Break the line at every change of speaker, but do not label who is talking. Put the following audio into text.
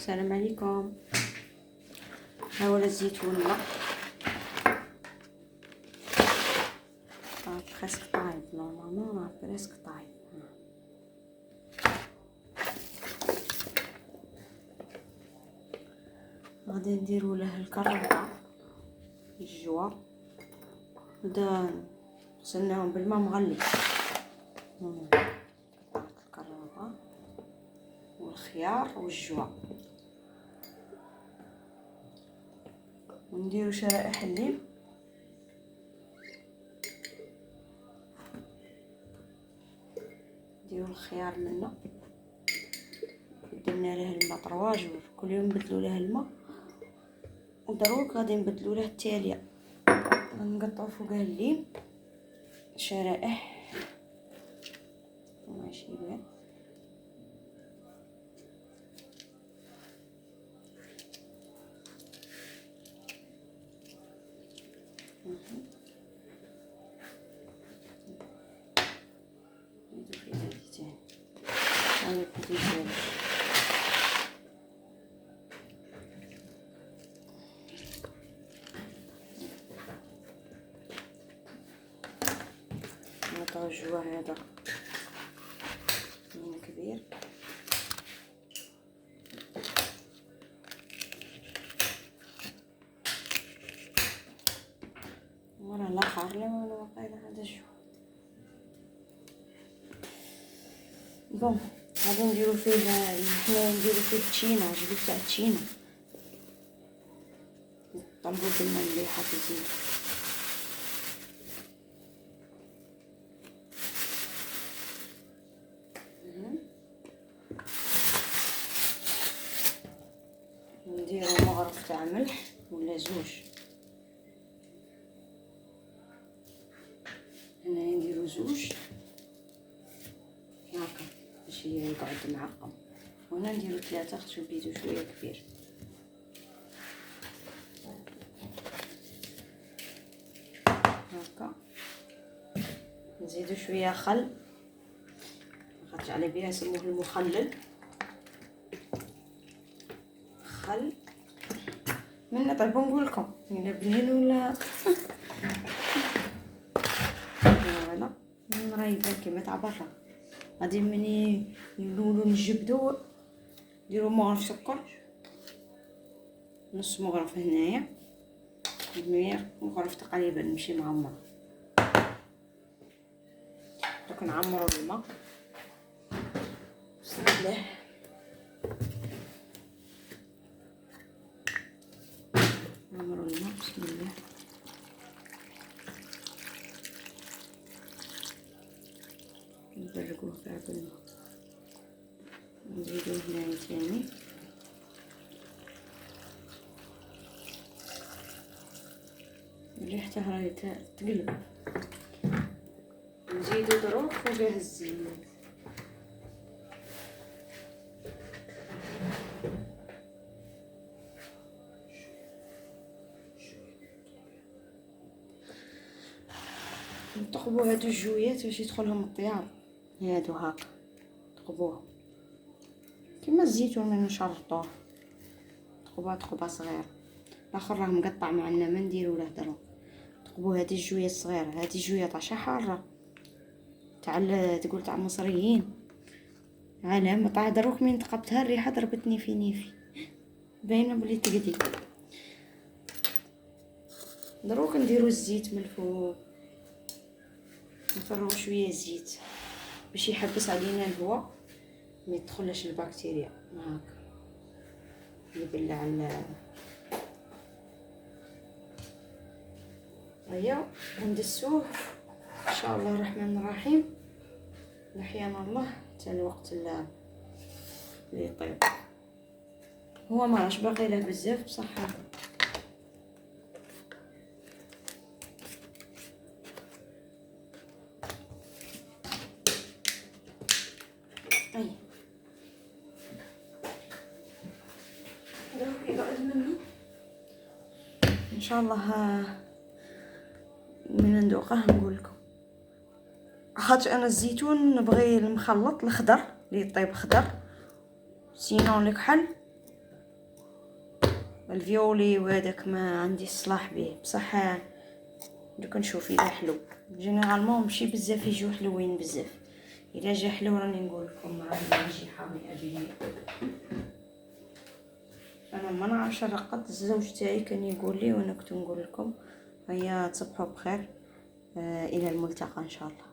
السلام عليكم. ها هو الزيتون لا بريسك طايب، نورمالمون راه بريسك طايب. غادي نديرو له الكرفه الجوا، نبدا غسلناهم بالماء مغلي. قطعت الكرفه والخيار والجوا، ونديرو شرائح الليم، نديرو الخيار منا، درنا له الماء 3 جور، كل يوم نبدلو له الماء، ودروك غادي نبدلو له التاليه. غنقطعو فوقها الليم شرائح ماشي بان. نعطيو الجوا هذا من كبير، وراه الاخر لا والو واقيلا هذا الجوا. بون غادي نديرو فيه حنا نديرو فيه التشينا، جبت تاع التشينا طلبو بالماء مليحه في الزيت. نديرو مغرف تاع ملح ولا 2، هنايا نديرو 2 هاكا باش يقعد معقم، وهنا نديرو 3 خاطر البيدو شويه كبير. هاكا نزيدو شويه خل، خاطر على بها يسموه المخلل، خل من نطيبو نقولكم الا بنين ولا فوالا. راه يبان كيما تاع برا. غادي مني نولو نجبدو نديرو مغرف سكر، نص مغرف هنايا، مغرف تقريبا ماشي معمر. دوك نعمرو بالماء بسم الله. نعمرو الماء بسم الله، نبرقوه كاع بالماء، نزيدو هنايا ثاني ريحته راهي تقلب. نزيدو دروك فوقه الزيت، نطقبو هادو الجويات باش يدخلهم الطياب، هادو هاكا تقبوه كيما الزيتون من نشرطوه، تقبوها تقبه صغيره. الاخر راه مقطع معنا ما نديرو له دروك. تقبو هادي الجويه الصغيره، هادي الجويه طاشا حاره تاع تقول تاع مصريين، على طاح دروك من تقبتها الريحه ضربتني في نيفي، باينه بلي تقدي. دروك نديرو الزيت من الفوق، نفرغو شويه زيت باش يحبس علينا الهواء ما يدخلش البكتيريا. هاكا يبلع هيا وندسوه ان شاء الله الرحمن الرحيم. نحيانا الله حتى الوقت اللي يطيب. هو ما راش باقي له بزاف بصح اي دروك يقعد منه ان شاء الله. من ندوقه نقول لكم، خاطر انا الزيتون نبغي المخلط الخضر اللي يطيب خضر، سينون الكحل الفيولي وهذاك ما عندي الصلاح به، بصح دوك نشوف اذا حلو. جينيرالمون ماشي بزاف يجيو حلوين بزاف، اذا جا حلو راني نقول لكم راني نجي حامي ابي. انا ما نعرفش الرقد، الزوج تاعي كان يقول لي وانا كنت نقول لكم. هيا تصبحوا بخير، الى الملتقى ان شاء الله.